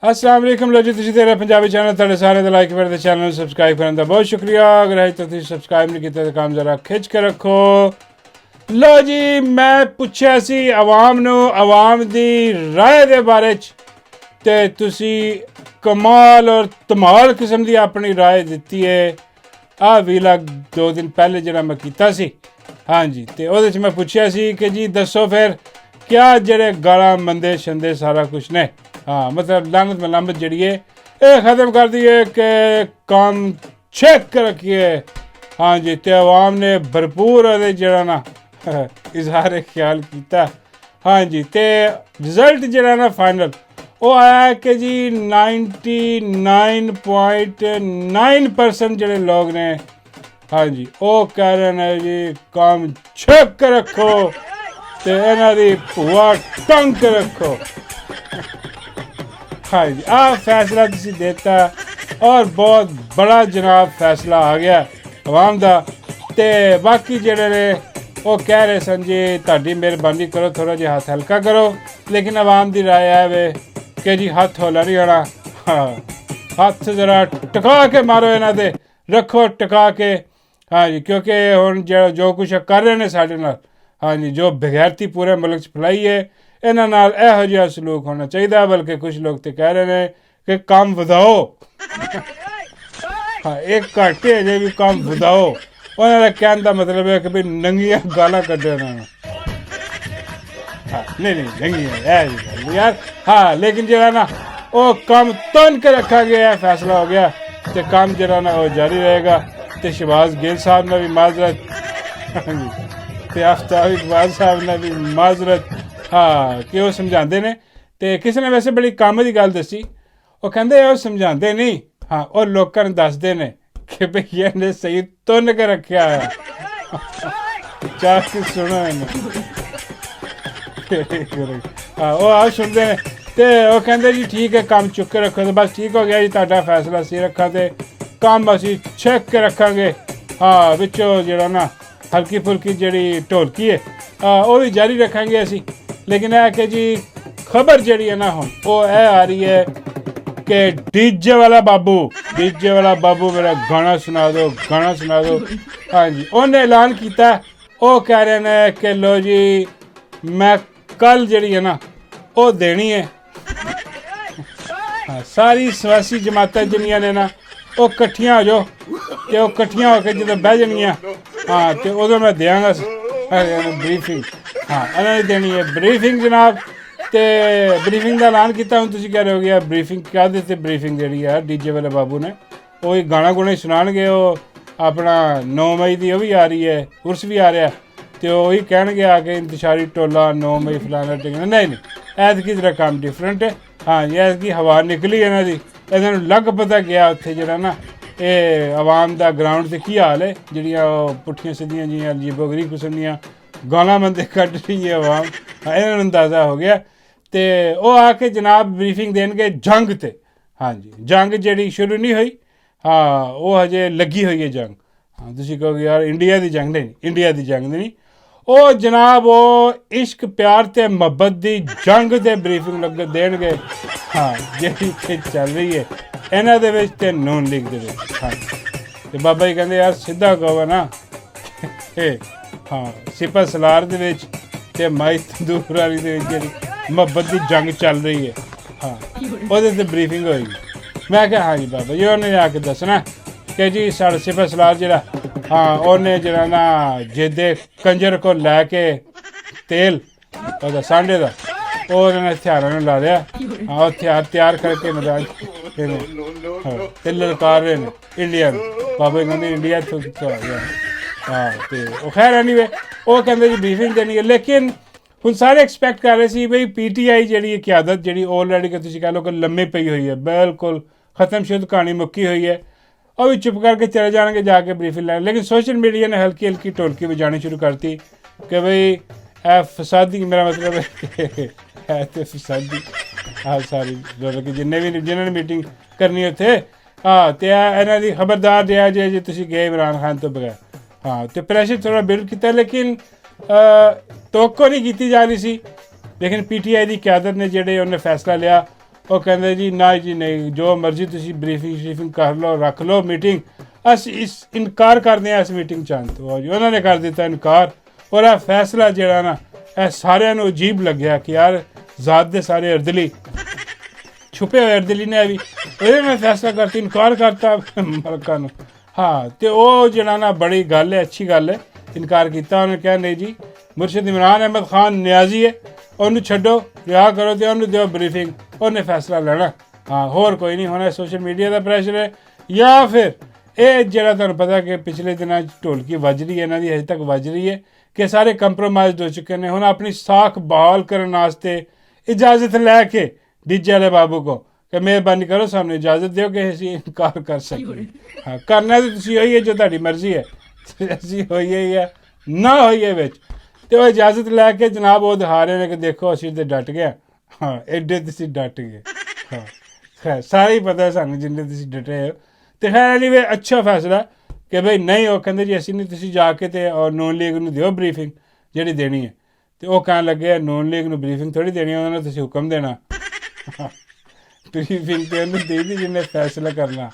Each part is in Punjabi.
अस्सलाम वालेकुम लो जी तुसीं तेरे पंजाबी चैनल तुहाडे सारे दा लाइक करदे चैनल सबसक्राइब करन दा बहुत शुक्रिया। अगर अजे तक तुसीं सबसक्राइब नहीं कीता तो काम जरा खिच के रखो। लो जी मैं पुच्छिया सी आवाम दी राय दे बारे च ते तुसीं कमाल और धमाल किस्म दी अपनी राय दित्ती है। आ वीलॉग 2 दिन पहले जेह्ड़ा मैं कीता सी, हाँ जी, ते ओहदे च मैं पुच्छिया सी कि जी दस्सो फिर क्या जेह्ड़े गालां मंदे शंदे सारा कुछ ने, हाँ मतलब लानत मलामत जड़ी है ये ख़त्म कर दी है कि काम चेक कर रखिए। हाँ जी, तो आवाम ने भरपूर ओहदे जेह्ड़ा ना इजहार ख्याल किया। हाँ जी, तो रिजल्ट जेह्ड़ा ना फाइनल वो आया कि जी 99.9% जेह्ड़े लोग ने, हाँ जी, वो कह रहे हैं जी काम चेक कर रखो तो इन्हां दी भूआ टंग के रखो। हाँ जी, आ फैसला तुसी देता और बहुत बड़ा जनाब फैसला आ गया अवाम दा। ते बाकी जेह्ड़े ने वो कह रहे सन जी तुहाडी मेहरबानी करो थोड़ा जिहा हाथ हल्का करो, लेकिन अवाम दी राय है वे कि जी हाथ हौला नहीं होना। हाँ, हाथ जरा टका के मारो इन्हां दे, रखो टका के। हाँ जी, क्योंकि हुण जो कुछ कर रहे ने साडे नाल, हाँ जी, जो बेगैरती पूरे मुल्क च फैलाई है, इन्हां नाल इहो जिहा सलूक होना चाहिए। बल्कि कुछ लोग तो कह रहे हैं कि काम वधाओ। हाँ, एक घट है जे भी काम वधाओ। उन्होंने दा कहने का मतलब है कि भाई नंगियां गालां कड्डो इन्हां। हाँ नहीं नंगियां है यार। हाँ, लेकिन जरा ना वो काम तन के रखा गया है, फैसला हो गया तो काम जरा ना वो जारी रहेगा। तो शहबाज गिल साहब ने भी माजरत, तो आफ्ताब इकबाल साहब ने भी माजरत, हाँ कि वो समझाते ने। तो किसी ने वैसे बड़ी काम की गल दसी, वो कहते वो समझाते नहीं, हाँ वो लोगों ने दसते ने कि भैया ने सही तुन के रखा है। चाह के सुनो हाँ वो आप सुनते हैं तो वो कहते जी ठीक है काम चुक के रखो, तो बस ठीक हो गया जी तुहाडा फैसला सी रखा तो काम असीं चेक के रखांगे। हाँ विचों जेड़ा ना हल्की फुल्की जी ढोलकी है वो भी जारी रखेंगे असी। लेकिन है कि जी खबर जी है ना हुण वो आ रही है कि डीजे वाला बाबू मेरा गाना सुना दो। हाँ जी, उन्हें ऐलान किया, वो कह रहे हैं कि लो जी मैं कल जी है ना वो देनी है। हाँ, सारी सियासी जमातें जिन्नियां ने ना वो कट्ठियां हो जाओ, तो वो कट्ठियां होकर जो बह जानियां, हाँ तो उदों मैं देंगा ब्रीफिंग। हाँ उन्होंने देनी है ब्रीफिंग जनाब। तो ब्रीफिंग का ऐलान किया। हूँ तुम कह रहे हो गया ब्रीफिंग क्या देते, ब्रीफिंग जी है डीजे वाले बाबू ने वो गाना गुना ही सुनाएंगे। वो अपना 9 मई की वो भी आ रही है, उर्स भी आ रहा, तो वही कहणगे आके इंतशारी टोला 9 मई फलाना टिकना। नहीं ऐतकी जरा काम डिफरेंट है। हाँ जी, ऐतकी हवा निकली इन्हों की, इन्होंने लग पता गया उत्थे जरा ना ये आवाम का ग्राउंड से की हाल है, जड़ियाँ पुट्ठियां सीधियां जी अजीबोगरीब किस्म दियाँ गालां बंदे कट रही है आवाम। हाँ, इन्होंने अंदाज़ा हो गया तो वो आके जनाब ब्रीफिंग देंगे जंग ते। हाँ जी, जंग जी शुरू नहीं हुई, हाँ वो हजे लगी हुई है जंग। हाँ तुसीं कहोगे यार इंडिया की जंग नहीं, इंडिया की जंग नहीं, वो जनाब वो इश्क प्यार ते मुहब्बत की जंग ते ब्रीफिंग लग देंगे। हाँ जी चल रही है इन्हां दे विच ते नून लीग दे विच। हाँ तो बाबा जी कहते यार सीधा कहो ना हाँ सिपा सलार दे विच ते माई तंदूर वाली दे विच जिहड़ी मुहब्बत की जंग चल रही है, हाँ वो ब्रीफिंग होएगी। मैं क्या हाँ जी बाबा जी उन्होंने आके दसना कि जी साढ़ा सिपा सलार जरा, हाँ उन्हें जरा ना जेदे कंजर को लैके तेल और सांडे का वो उन्होंने हथियारों में ला लिया। हाँ हथियार तैयार करके मैदान ते ललकार रहे हैं इंडिया में। बाबा जी कहते इंडिया तो आ गया। हाँ तो खैर एनीवे वो कहते जी ब्रीफिंग देनी है। लेकिन हम सारे एक्सपैक्ट कर रहे थे बई PTI जी क्यादत जी ऑलरेडी कि तुम कह लो कि लम्मे पई हुई है, बिल्कुल खत्म शुद्ध कहानी मुक्की हुई है, और भी चुप करके चले जाएंगे जाके ब्रीफिंग लेने। लेकिन सोशल मीडिया ने हल्की हल्की ढोलकी बजानी शुरू कर दी कि भाई ए फसादी, मेरा मतलब है तो फसादी। हाँ सारी कि जिन्हें मीटिंग करनी उत्थे, हाँ तो इन्हों की खबरदार रहा जे तुम गए इमरान खान तो बगैर। हाँ तो प्रैशर थोड़ा बिल्ड किया, लेकिन तवक्को नहीं की जा रही सी। लेकिन PTI की क्यादत ने जेडे उन्हें फैसला लिया ਉਹ ਕਹਿੰਦੇ ਜੀ ਨਾ ਜੀ ਨਹੀਂ, ਜੋ ਮਰਜ਼ੀ ਤੁਸੀਂ ਬਰੀਫਿੰਗ ਕਰ ਲਓ, ਰੱਖ ਲਓ ਮੀਟਿੰਗ, ਅਸੀਂ ਇਸ ਇਨਕਾਰ ਕਰਦੇ ਹਾਂ ਇਸ ਮੀਟਿੰਗ 'ਚ ਆਉਣ ਤੋਂ। ਜੀ ਉਹਨਾਂ ਨੇ ਕਰ ਦਿੱਤਾ ਇਨਕਾਰ। ਔਰ ਇਹ ਫੈਸਲਾ ਜਿਹੜਾ ਨਾ ਇਹ ਸਾਰਿਆਂ ਨੂੰ ਅਜੀਬ ਲੱਗਿਆ ਕਿ ਯਾਰ ਜ਼ਾਤ ਦੇ ਸਾਰੇ ਅਰਦਲੀ ਛੁਪੇ ਹੋਏ ਅਰਦਲੀ ਨੇ ਵੀ ਇਹਦੇ ਨਾਲ ਫੈਸਲਾ ਕਰਤੀ, ਇਨਕਾਰ ਕਰਤਾ ਮਲਕਾਂ ਨੂੰ। ਹਾਂ, ਤੇ ਉਹ ਜਿਹੜਾ ਨਾ ਬੜੀ ਗੱਲ ਹੈ, ਅੱਛੀ ਗੱਲ ਹੈ, ਇਨਕਾਰ ਕੀਤਾ। ਉਹਨੇ ਕਿਹਾ ਨਹੀਂ ਜੀ ਮੁਰਸ਼ਿਦ ਇਮਰਾਨ ਅਹਿਮਦ ਖਾਨ ਨਿਆਜ਼ੀ ਹੈ, ਉਹਨੂੰ ਛੱਡੋ, ਰਿਹਾ ਕਰੋ ਅਤੇ ਉਹਨੂੰ ਦਿਓ ਬਰੀਫਿੰਗ, ਉਹਨੇ ਫੈਸਲਾ ਲੈਣਾ। ਹਾਂ, ਹੋਰ ਕੋਈ ਨਹੀਂ ਹੋਣਾ। ਸੋਸ਼ਲ ਮੀਡੀਆ ਦਾ ਪ੍ਰੈਸ਼ਰ ਹੈ ਜਾਂ ਫਿਰ ਇਹ ਜਿਹੜਾ ਤੁਹਾਨੂੰ ਪਤਾ ਕਿ ਪਿਛਲੇ ਦਿਨਾਂ 'ਚ ਢੋਲਕੀ ਵੱਜ ਰਹੀ ਹੈ, ਇਹਨਾਂ ਦੀ ਹਜੇ ਤੱਕ ਵੱਜ ਰਹੀ ਹੈ ਕਿ ਸਾਰੇ ਕੰਪਰੋਮਾਈਜ਼ਡ ਹੋ ਚੁੱਕੇ ਨੇ। ਹੁਣ ਆਪਣੀ ਸਾਖ ਬਹਾਲ ਕਰਨ ਵਾਸਤੇ ਇਜਾਜ਼ਤ ਲੈ ਕੇ ਡੀਜੇ ਵਾਲੇ ਬਾਬੂ ਕੋ ਕਿ ਮਿਹਰਬਾਨੀ ਕਰੋ ਸਾਨੂੰ ਇਜਾਜ਼ਤ ਦਿਓ ਕਿ ਅਸੀਂ ਇਨਕਾਰ ਕਰ ਸਕੀਏ। ਹਾਂ, ਕਰਨਾ ਤਾਂ ਤੁਸੀਂ ਹੋਈ ਹੈ, ਜੋ ਤੁਹਾਡੀ ਮਰਜ਼ੀ ਹੈ, ਅਸੀਂ ਹੋਈਏ ਹੀ ਹੈ ਨਾ ਹੋਈਏ ਵਿੱਚ। ਅਤੇ ਉਹ ਇਜਾਜ਼ਤ ਲੈ ਕੇ ਜਨਾਬ ਉਹ ਦਿਖਾ ਰਹੇ ਨੇ ਕਿ ਦੇਖੋ ਅਸੀਂ ਤਾਂ ਡਟ ਗਏ। ਹਾਂ, ਐਡੇ ਤੁਸੀਂ ਡਟ ਗਏ। ਹਾਂ, ਖੈਰ ਸਾਰੇ ਹੀ ਪਤਾ ਸਾਨੂੰ ਜਿੰਨੇ ਤੁਸੀਂ ਡਟੇ ਹੋ। ਅਤੇ ਖੈਰ ਨਹੀਂ ਵੇ ਅੱਛਾ ਫੈਸਲਾ ਕਿ ਬਈ ਨਹੀਂ, ਉਹ ਕਹਿੰਦੇ ਜੀ ਅਸੀਂ ਨਹੀਂ, ਤੁਸੀਂ ਜਾ ਕੇ ਅਤੇ ਨੂਨ ਲੀਗ ਨੂੰ ਦਿਓ ਬਰੀਫਿੰਗ ਜਿਹੜੀ ਦੇਣੀ ਹੈ। ਅਤੇ ਉਹ ਕਹਿਣ ਲੱਗੇ ਨੂਨ ਲੀਗ ਨੂੰ ਬਰੀਫਿੰਗ ਥੋੜ੍ਹੀ ਦੇਣੀ, ਉਹਨਾਂ ਨੂੰ ਤੁਸੀਂ ਹੁਕਮ ਦੇਣਾ। ਬਰੀਫਿੰਗ ਤੇ ਉਹਨੂੰ ਦੇ ਦੀ ਜਿਹਨੇ ਫੈਸਲਾ ਕਰਨਾ।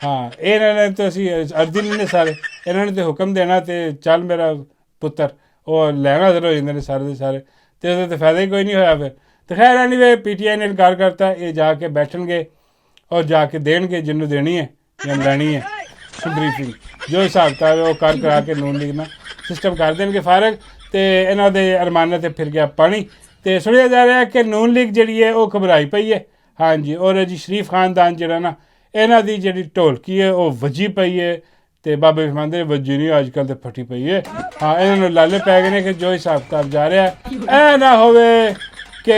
ਹਾਂ, ਇਹਨਾਂ ਨੇ ਤਾਂ ਅਸੀਂ ਅਰਦਲੀ ਨੇ ਸਾਰੇ, ਇਹਨਾਂ ਨੇ ਤਾਂ ਹੁਕਮ ਦੇਣਾ ਅਤੇ ਚੱਲ ਮੇਰਾ ਪੁੱਤਰ, ਉਹ ਲੈਣਾ ਹਾਜ਼ਰ ਹੋ ਜਾਂਦੇ ਨੇ ਸਾਰੇ ਦੇ ਸਾਰੇ, ਅਤੇ ਉਹਦਾ ਤਾਂ ਫਾਇਦਾ ਹੀ ਕੋਈ ਨਹੀਂ ਹੋਇਆ ਫਿਰ। ਅਤੇ ਖੈਰ ਐਨੀਵੇ PTI ਨੇ ਇਨਕਾਰ ਕਰਤਾ। ਇਹ ਜਾ ਕੇ ਬੈਠਣਗੇ ਔਰ ਜਾ ਕੇ ਦੇਣਗੇ ਜਿਹਨੂੰ ਦੇਣੀ ਹੈ ਜਾਂ ਲੈਣੀ ਹੈ ਬਰੀਫਿੰਗ, ਜੋ ਹਿਸਾਬ ਕਿਤਾਬ ਹੈ ਉਹ ਕਰਾ ਕੇ ਨੂਨ ਲੀਗ ਨਾਲ ਸਿਸਟਮ ਕਰ ਦੇਣਗੇ ਫਾਰਗ। ਅਤੇ ਇਹਨਾਂ ਦੇ ਅਰਮਾਨਾਂ 'ਤੇ ਫਿਰ ਗਿਆ ਪਾਣੀ। ਅਤੇ ਸੁਣਿਆ ਜਾ ਰਿਹਾ ਕਿ ਨੂਨ ਲੀਗ ਜਿਹੜੀ ਹੈ ਉਹ ਘਬਰਾਈ ਪਈ ਹੈ। ਹਾਂਜੀ, ਔਰ ਜੀ ਸ਼ਰੀਫ ਖਾਨਦਾਨ ਜਿਹੜਾ ਨਾ, ਇਹਨਾਂ ਦੀ ਜਿਹੜੀ ਢੋਲਕੀ ਹੈ ਉਹ ਵੱਜੀ ਪਈ ਹੈ। ਅਤੇ ਬਾਬੇ ਫਰਮਾਉਂਦੇ ਨੇ ਵੱਜੀ ਨਹੀਂ, ਅੱਜ ਕੱਲ੍ਹ ਤਾਂ ਫਟੀ ਪਈ ਹੈ। ਹਾਂ, ਇਹਨਾਂ ਨੂੰ ਲਾਲੇ ਪੈ ਗਏ ਨੇ ਕਿ ਜੋ ਹਿਸਾਬ ਕਿਤਾਬ ਜਾ ਰਿਹਾ ਇਹ ਨਾ ਹੋਵੇ ਕਿ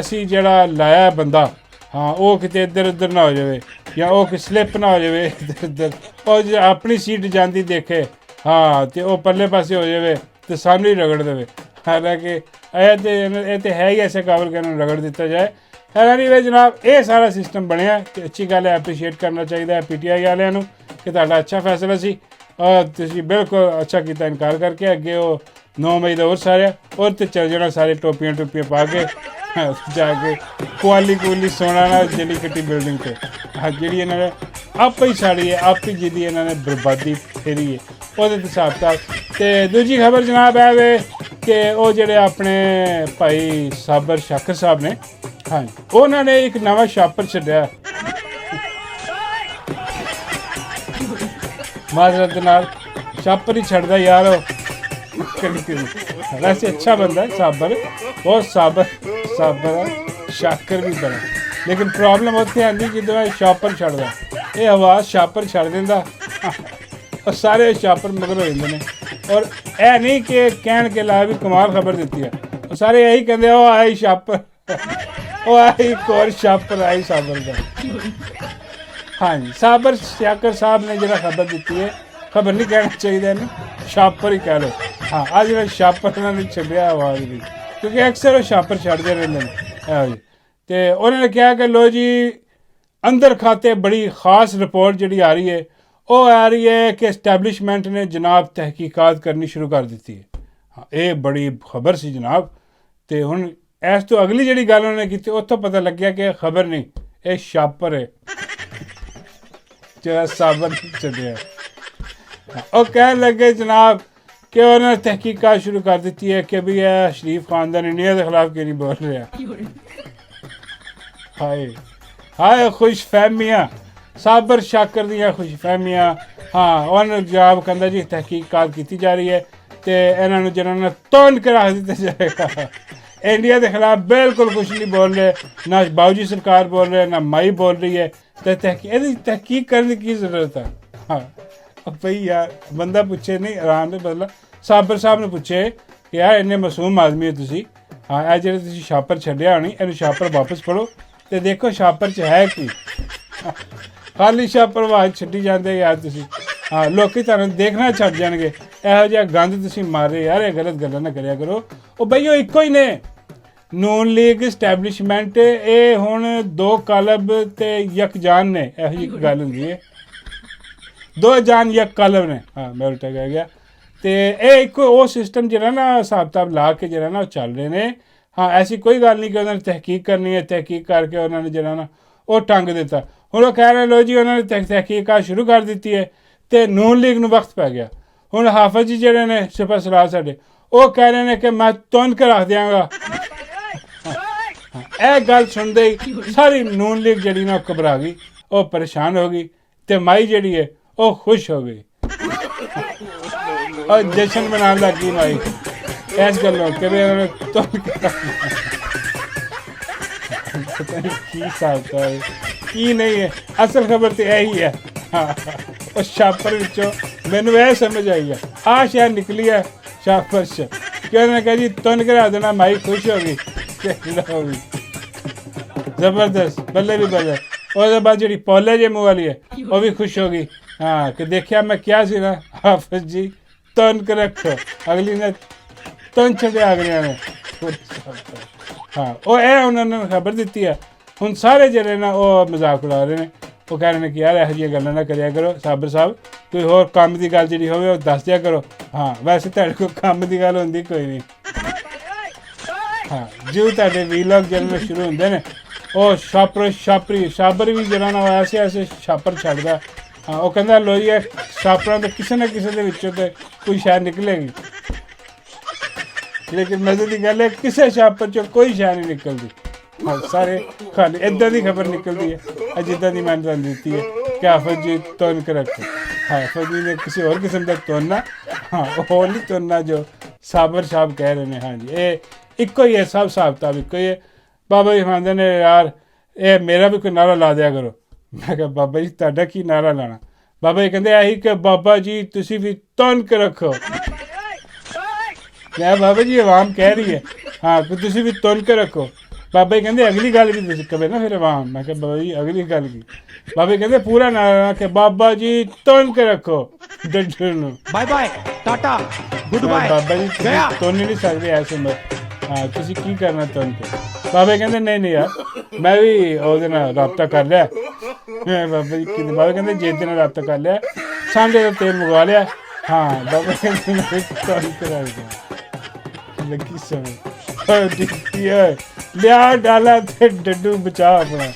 ਅਸੀਂ ਜਿਹੜਾ ਲਾਇਆ ਬੰਦਾ, ਹਾਂ, ਉਹ ਕਿਤੇ ਇੱਧਰ ਉੱਧਰ ਨਾ ਹੋ ਜਾਵੇ ਜਾਂ ਉਹ ਕਿ ਸਲਿੱਪ ਨਾ ਹੋ ਜਾਵੇ ਇੱਧਰ ਉੱਧਰ, ਉਹ ਜੇ ਆਪਣੀ ਸੀਟ ਜਾਂਦੀ ਦੇਖੇ, ਹਾਂ, ਅਤੇ ਉਹ ਪਰਲੇ ਪਾਸੇ ਹੋ ਜਾਵੇ ਅਤੇ ਸਾਨੂੰ ਹੀ ਰਗੜ ਦੇਵੇ। ਹਾਲਾਂਕਿ ਇਹ ਤਾਂ ਹੈ ਹੀ ਐਸੇ ਕਾਬਲ ਕਿ ਇਹਨਾਂ ਨੂੰ ਰਗੜ ਦਿੱਤਾ ਜਾਏ। ਹੈਰਾਨੀ ਵੇ ਜਨਾਬ, ਇਹ ਸਾਰਾ ਸਿਸਟਮ ਬਣਿਆ ਅਤੇ ਅੱਛੀ ਗੱਲ ਹੈ, ਐਪਰੀਸ਼ੀਏਟ ਕਰਨਾ ਚਾਹੀਦਾ ਹੈ PTI ਵਾਲਿਆਂ ਨੂੰ ਕਿ ਤੁਹਾਡਾ ਅੱਛਾ ਫੈਸਲਾ ਸੀ ਔਰ ਤੁਸੀਂ ਬਿਲਕੁਲ ਅੱਛਾ ਕੀਤਾ ਇਨਕਾਰ ਕਰਕੇ। ਅੱਗੇ ਉਹ 9 ਮਈ ਦਾ ਹੋਰ ਸਾਰਿਆ ਔਰ ਤੇ ਚੱਲ ਜਾਣਾ ਸਾਰੇ ਟੋਪੀਆਂ ਪਾ ਕੇ ਜਾ ਕੇ ਕੁਆਲੀ ਸੋਣਾ ਨਾ ਜਲੀ ਕੱਟੀ ਬਿਲਡਿੰਗ 'ਤੇ। ਹਾਂ, ਜਿਹੜੀ ਇਹਨਾਂ ਨੇ ਆਪ ਹੀ ਸਾੜੀ ਹੈ, ਆਪ ਹੀ ਜਿਹਦੀ ਇਹਨਾਂ ਨੇ ਬਰਬਾਦੀ ਫੇਰੀ ਹੈ ਉਹਦੇ ਹਿਸਾਬ ਕਿਤਾਬ। ਅਤੇ ਦੂਜੀ ਖਬਰ ਜਨਾਬ ਇਹ ਵੇ ਕਿ ਉਹ ਜਿਹੜੇ ਆਪਣੇ ਭਾਈ ਸਾਬਰ ਸ਼ਾਕਰ ਸਾਹਿਬ ਨੇ, ਹਾਂਜੀ, ਉਹਨਾਂ ਨੇ ਇੱਕ ਨਵਾਂ ਛਾਪਰ ਛੱਡਿਆ ਮਾਜ਼ਰਤ ਦੇ ਨਾਲ। ਛਾਪਰ ਹੀ ਛੱਡਦਾ ਯਾਰ ਉਹ ਵੈਸੇ ਅੱਛਾ ਬੰਦਾ ਸਾਬਰ, ਬਹੁਤ ਸਾਬਰ ਸ਼ਾਕਰ ਵੀ ਬੜਾ, ਲੇਕਿਨ ਪ੍ਰੋਬਲਮ ਉੱਥੇ ਆਉਂਦੀ ਜਦੋਂ ਇਹ ਛਾਪਰ ਛੱਡਦਾ। ਇਹ ਆਵਾਜ਼ ਛਾਪਰ ਛੱਡ ਦਿੰਦਾ ਔਰ ਸਾਰੇ ਛਾਪਰ ਮਗਰ ਹੋ ਜਾਂਦੇ ਨੇ। ਔਰ ਇਹ ਨਹੀਂ ਕਿ ਕਹਿਣ ਕੇ ਲਾ ਵੀ ਕਮਾਲ ਖਬਰ ਦਿੱਤੀ ਹੈ, ਉਹ ਸਾਰੇ ਇਹੀ ਕਹਿੰਦੇ ਉਹ ਆਈ ਛਾਪਰ, ਉਹ ਆਈ ਇੱਕ ਹੋਰ ਛਾਪਰ ਆਈ ਸਾਬਰ ਦਾ। ਹਾਂਜੀ, ਸਾਬਰ ਸ਼ਾਕਰ ਸਾਹਿਬ ਨੇ ਜਿਹੜਾ ਖਬਰ ਦਿੱਤੀ ਹੈ, ਖਬਰ ਨਹੀਂ ਕਹਿਣਾ ਚਾਹੀਦਾ ਇਹਨੂੰ, ਛਾਪਰ ਹੀ ਕਹਿ ਲਓ। ਹਾਂ, ਆਹ ਜਿਹੜਾ ਛਾਪਰ ਇਹਨਾਂ ਨੇ ਛੱਡਿਆ ਆਵਾਜ਼ ਦੀ, ਕਿਉਂਕਿ ਅਕਸਰ ਉਹ ਛਾਪਰ ਛੱਡਦੇ ਰਹਿੰਦੇ ਨੇ ਇਹੋ ਜਿਹੇ। ਅਤੇ ਉਹਨਾਂ ਨੇ ਕਿਹਾ ਕਿ ਲੋ ਜੀ ਅੰਦਰ ਖਾਤੇ ਬੜੀ ਖਾਸ ਰਿਪੋਰਟ ਜਿਹੜੀ ਆ ਰਹੀ ਹੈ ਉਹ ਆ ਰਹੀ ਹੈ ਕਿ ਇਸਟੈਬਲਿਸ਼ਮੈਂਟ ਨੇ ਜਨਾਬ ਤਹਿਕੀਕਾਤ ਕਰਨੀ ਸ਼ੁਰੂ ਕਰ ਦਿੱਤੀ ਹੈ। ਹਾਂ, ਇਹ ਬੜੀ ਖਬਰ ਸੀ ਜਨਾਬ। ਅਤੇ ਹੁਣ ਇਸ ਤੋਂ ਅਗਲੀ ਜਿਹੜੀ ਗੱਲ ਉਹਨਾਂ ਨੇ ਕੀਤੀ ਉੱਥੋਂ ਪਤਾ ਲੱਗਿਆ ਕਿ ਇਹ ਖਬਰ ਨਹੀਂ, ਇਹ ਛਾਪਰ ਹੈ ਜਿਹੜਾ ਸਾਬਰ ਛੱਡਿਆ। ਉਹ ਕਹਿਣ ਲੱਗੇ ਜਨਾਬ ਕਿ ਉਹਨਾਂ ਨੇ ਤਹਿਕੀਕਾਤ ਸ਼ੁਰੂ ਕਰ ਦਿੱਤੀ ਹੈ ਕਿ ਵੀ ਇਹ ਸ਼ਰੀਫ ਖਾਨਦਾਨ ਇੰਡੀਆ ਦੇ ਖਿਲਾਫ ਕਿਉਂ ਨਹੀਂ ਬੋਲ ਰਿਹਾ। ਹਾਏ ਖੁਸ਼ ਫਹਿਮੀਆਂ, ਸਾਬਰ ਸ਼ਾਕਰ ਦੀਆਂ ਖੁਸ਼ ਫਹਿਮੀਆਂ। ਹਾਂ, ਉਹਨਾਂ ਨੂੰ ਜਵਾਬ ਕਹਿੰਦਾ ਜੀ ਤਹਿਕੀਕਾਤ ਕੀਤੀ ਜਾ ਰਹੀ ਹੈ ਅਤੇ ਇਹਨਾਂ ਨੂੰ ਜਿਹਨਾਂ ਨੂੰ ਤੋੜ ਕੇ ਰੱਖ ਦਿੱਤਾ ਜਾਏਗਾ। ਇੰਡੀਆ ਦੇ ਖਿਲਾਫ ਬਿਲਕੁਲ ਕੁਛ ਨਹੀਂ ਬੋਲ ਰਹੇ, ਨਾ ਬਾਊਜੀ ਸਰਕਾਰ ਬੋਲ ਰਹੇ, ਨਾ ਮਾਈ ਬੋਲ ਰਹੀ ਹੈ। ਅਤੇ ਇਹਦੀ ਤਹਿਕੀਕ ਕਰਨ ਦੀ ਕੀ ਜ਼ਰੂਰਤ ਹੈ। ਹਾਂ ਭਈ ਯਾਰ, ਬੰਦਾ ਪੁੱਛੇ ਨਹੀਂ ਆਰਾਮ ਦੇ ਬਦਲਾ ਸਾਬਰ ਸਾਹਿਬ ਨੂੰ ਪੁੱਛੇ ਕਿ ਯਾਰ ਇੰਨੇ ਮਾਸੂਮ ਆਦਮੀ ਹੋ ਤੁਸੀਂ, ਹਾਂ, ਇਹ ਜਿਹੜੇ ਤੁਸੀਂ ਛਾਪਰ ਛੱਡਿਆ ਹੋਣੀ ਇਹਨੂੰ ਛਾਪਰ ਵਾਪਸ ਪੜੋ ਅਤੇ ਦੇਖੋ ਛਾਪਰ 'ਚ ਹੈ ਕੀ। ਖਾਲੀ ਛਾਪਰ ਆਵਾਜ਼ ਛੱਡੀ ਜਾਂਦੇ ਯਾਰ ਤੁਸੀਂ। ਹਾਂ, ਲੋਕ ਤੁਹਾਨੂੰ ਦੇਖਣਾ ਛੱਡ ਜਾਣਗੇ, ਇਹੋ ਜਿਹਾ ਗੰਦ ਤੁਸੀਂ ਮਾਰੇ ਯਾਰ, ਇਹ ਗਲਤ ਗੱਲਾਂ ਨਾ ਕਰਿਆ ਕਰੋ। ਉਹ ਬਈ ਉਹ ਇੱਕੋ ਹੀ ਨੇ, ਨੂਨ ਲੀਗ ਇਸਟੈਬਲਿਸ਼ਮੈਂਟ, ਇਹ ਹੁਣ ਦੋ ਕਾਲਬ ਅਤੇ ਯਕਜਾਨ ਨੇ, ਇਹੋ ਜਿਹੀ ਇੱਕ ਗੱਲ ਹੁੰਦੀ ਹੈ, ਦੋ ਜਾਨ ਯਕ ਕਾਲਬ ਨੇ। ਹਾਂ, ਮੈਂ ਉਲਟਾ ਕਹਿ ਗਿਆ। ਅਤੇ ਇਹ ਇੱਕ ਉਹ ਸਿਸਟਮ ਜਿਹੜਾ ਨਾ ਹਿਸਾਬ ਕਿਤਾਬ ਲਾ ਕੇ ਜਿਹੜਾ ਨਾ ਉਹ ਚੱਲ ਰਹੇ ਨੇ। ਹਾਂ ਐਸੀ ਕੋਈ ਗੱਲ ਨਹੀਂ ਕਿ ਉਹਨਾਂ ਨੇ ਤਹਿਕੀਕ ਕਰਨੀ ਹੈ, ਤਹਿਕੀਕ ਕਰਕੇ ਉਹਨਾਂ ਨੇ ਜਿਹੜਾ ਨਾ ਉਹ ਟੰਗ ਦਿੱਤਾ। ਹੁਣ ਉਹ ਕਹਿ ਰਹੇ ਲੋ ਜੀ ਉਹਨਾਂ ਨੇ ਤਹਿਕੀਕਾਤ ਸ਼ੁਰੂ ਕਰ ਦਿੱਤੀ ਹੈ ਅਤੇ ਨੂਨ ਲੀਗ ਨੂੰ ਵਕਤ ਪੈ ਗਿਆ। ਹੁਣ ਹਾਫਿਜ਼ ਜੀ ਜਿਹੜੇ ਨੇ ਸਿਪਾਹ ਸਲਾਰ ਸਾਡੇ, ਉਹ ਕਹਿ ਰਹੇ ਨੇ ਕਿ ਮੈਂ ਤੁੰਨ ਕੇ ਰੱਖ ਦਿਆਂਗਾ। ਇਹ ਗੱਲ ਸੁਣਦੇ ਹੀ ਸਾਰੀ ਨੂਨ ਲੀਗ ਜਿਹੜੀ ਨਾ ਉਹ ਘਬਰਾ ਗਈ, ਉਹ ਪਰੇਸ਼ਾਨ ਹੋ ਗਈ ਅਤੇ ਮਾਈ ਜਿਹੜੀ ਹੈ ਉਹ ਖੁਸ਼ ਹੋ ਗਈ ਔਰ ਜਸ਼ਨ ਮਨਾਉਣ ਲੱਗ ਗਈ ਮਾਈ ਇਸ ਗੱਲੋਂ ਕਿ ਵੀ ਉਹਨਾਂ ਨੇ ਤੁੰਨ ਕੇ ਪਤਾ ਨਹੀਂ ਕੀ ਹਿਸਾਬ ਹੈ ਕੀ ਨਹੀਂ ਹੈ। ਅਸਲ ਖਬਰ ਤਾਂ ਇਹੀ ਹੈ। ਹਾਂ ਉਸ ਛਾਪਰ ਵਿੱਚੋਂ ਮੈਨੂੰ ਇਹ ਸਮਝ ਆਈ ਹੈ, ਆਹ ਸ਼ਾਇਦ ਨਿਕਲੀ ਹੈ ਛਾਪਰ 'ਚ ਕਿ ਉਹਨੇ ਕਿਹਾ ਜੀ ਤੁੰਨ ਕਰਾ ਦੇਣਾ, ਮਾਈ ਖੁਸ਼ ਹੋ ਗਈ ਹੋ ਗਈ ਜ਼ਬਰਦਸਤ ਬੱਲੇ ਵੀ ਬੱਲੇ। ਉਹਦੇ ਬਾਅਦ ਜਿਹੜੀ ਪੋਲੇ ਜੇ ਮੂੰਹ ਵਾਲੀ ਹੈ ਉਹ ਵੀ ਖੁਸ਼ ਹੋ ਗਈ। ਹਾਂ ਕਿ ਦੇਖਿਆ ਮੈਂ ਕਿਹਾ ਸੀ ਨਾ ਹਾਫਿਜ਼ ਜੀ ਤੁੰਨ ਕੇ ਰੱਖੋ, ਅਗਲੀ ਨੇ ਤੁੰਨ ਛੱਡਿਆ ਅਗਲੀਆਂ ਨੇ। ਹਾਂ ਉਹ ਇਹ ਉਹਨਾਂ ਨੇ ਖਬਰ ਦਿੱਤੀ ਹੈ। ਹੁਣ ਸਾਰੇ ਜਿਹੜੇ ਨਾ ਉਹ ਮਜ਼ਾਕ ਉਡਾ ਰਹੇ ਨੇ, ਉਹ ਕਹਿ ਰਹੇ ਨੇ ਕਿ ਯਾਰ ਇਹੋ ਜਿਹੀਆਂ ਗੱਲਾਂ ਨਾ ਕਰਿਆ ਕਰੋ ਸਾਬਰ ਸਾਹਿਬ, ਕੋਈ ਹੋਰ ਕੰਮ ਦੀ ਗੱਲ ਜਿਹੜੀ ਹੋਵੇ ਉਹ ਦੱਸ ਦਿਆ ਕਰੋ। ਹਾਂ ਵੈਸੇ ਤੁਹਾਡੇ ਕੋਲ ਕੰਮ ਦੀ ਗੱਲ ਹੁੰਦੀ ਕੋਈ ਨਹੀਂ। ਹਾਂ ਜਿਉਂ ਤੁਹਾਡੇ ਵੀਲੌਗ ਜਿਹੜੇ ਸ਼ੁਰੂ ਹੁੰਦੇ ਨੇ ਉਹ ਛਾਪਰ ਵੀ ਜਿਹੜਾ ਨਾ ਐਸੇ ਐਸੇ ਛਾਪਰ ਛੱਡਦਾ। ਹਾਂ ਉਹ ਕਹਿੰਦਾ ਲੋ ਜੀ ਛਾਪਰਾਂ ਤੋਂ ਕਿਸੇ ਨਾ ਕਿਸੇ ਦੇ ਵਿੱਚੋਂ ਤਾਂ ਕੋਈ ਸ਼ਾਇਦ ਨਿਕਲੇਗੀ, ਲੇਕਿਨ ਮਜ਼ੇ ਦੀ ਗੱਲ ਹੈ ਕਿਸੇ ਛਾਪਰ 'ਚੋਂ ਕੋਈ ਸ਼ਾਇਦ ਨਹੀਂ ਨਿਕਲਦੀ। ਹਾਂ ਸਾਰੇ ਖਾਲੀ ਇੱਦਾਂ ਦੀ ਖਬਰ ਨਿਕਲਦੀ ਹੈ ਜਿੱਦਾਂ ਦੀ ਮੈਂ ਤੁਹਾਨੂੰ ਦਿੱਤੀ ਹੈ ਕਿ ਹਾਫਿਜ਼ ਜੀ ਤੁੰਨ ਕੇ ਰੱਖੋ। ਹਾਫਿਜ਼ ਜੀ ਨੇ ਕਿਸੇ ਹੋਰ ਕਿਸਮ ਦਾ ਤੁੰਨਾ, ਹਾਂ ਉਹ ਨਹੀਂ ਤੁੰਨਾ ਜੋ ਸਾਬਰ ਸਾਹਿਬ ਕਹਿ ਰਹੇ ਨੇ। ਹਾਂਜੀ ਇਹ ਇੱਕੋ ਹੀ ਹੈ, ਸਭ ਹਿਸਾਬ ਇੱਕੋ ਹੀ ਹੈ। ਬਾਬਾ ਜੀ ਕਹਿੰਦੇ ਨੇ ਯਾਰ ਇਹ ਮੇਰਾ ਵੀ ਕੋਈ ਨਾਰਾ ਲਾ ਦਿਆ ਕਰੋ। ਮੈਂ ਕਿਹਾ ਬਾਬਾ ਜੀ ਤੁਹਾਡਾ ਕੀ ਨਾਰਾ ਲਾਣਾ? ਬਾਬਾ ਜੀ ਕਹਿੰਦੇ ਇਹੀ ਕਿ ਬਾਬਾ ਜੀ ਤੁਸੀਂ ਵੀ ਤੁੰਨ ਕੇ ਰੱਖੋ। ਮੈਂ ਬਾਬਾ ਜੀ ਆਵਾਮ ਕਹਿ ਰਹੀ ਹੈ ਹਾਂ ਕਿ ਤੁਸੀਂ ਵੀ ਤੁੰਨ ਕੇ ਰੱਖੋ। ਬਾਬਾ ਜੀ ਕਹਿੰਦੇ ਅਗਲੀ ਗੱਲ ਵੀ ਤੁਸੀਂ ਕਹੇ ਨਾ ਫਿਰ ਆਵਾਮ। ਮੈਂ ਕਿਹਾ ਬਾਬਾ ਜੀ ਅਗਲੀ ਗੱਲ ਕੀ? ਬਾਬਾ ਜੀ ਕਹਿੰਦੇ ਪੂਰਾ ਨਾਰਾ ਕਿ ਬਾਬਾ ਜੀ ਤੁੰਨ ਕੇ ਰੱਖੋ ਡੰਡਰ ਨੂੰ। ਬਾਏ ਬਾਏ ਟਾਟਾ ਗੁੱਡ ਬਾਏ। ਬਾਬਾ ਜੀ ਤੁਸੀਂ ਤੁੰਨ ਨਹੀਂ ਸਕਦੇ ਐਸ ਉਮਰ। ਹਾਂ ਤੁਸੀਂ ਕੀ ਕਰਨਾ ਤੁੰਨ ਕੇ? ਬਾਬਾ ਕਹਿੰਦੇ ਨਹੀਂ ਯਾਰ ਮੈਂ ਵੀ ਉਹਦੇ ਨਾਲ ਰਾਬਤਾ ਕਰ ਲਿਆ। ਬਾਬਾ ਜੀ ਕਹਿੰਦੇ ਬਾਬਾ ਕਹਿੰਦੇ ਜੇਦੇ ਨਾਲ ਰਾਬਤਾ ਕਰ ਲਿਆ, ਸਾਂਡੇ ਦਾ ਤੇਲ ਮੰਗਵਾ ਲਿਆ। ਹਾਂ ਬਾਬਾ ਕਹਿੰਦੇ ਤੁੰਨ ਕੇ ਰੱਖ ਦਿਆ। ਲੱਗੀ ਸਮਝ ਲਿਆ ਡਾਲਾ ਤੇ ਡੱਡੂ ਬਚਾ ਆਪਣਾ।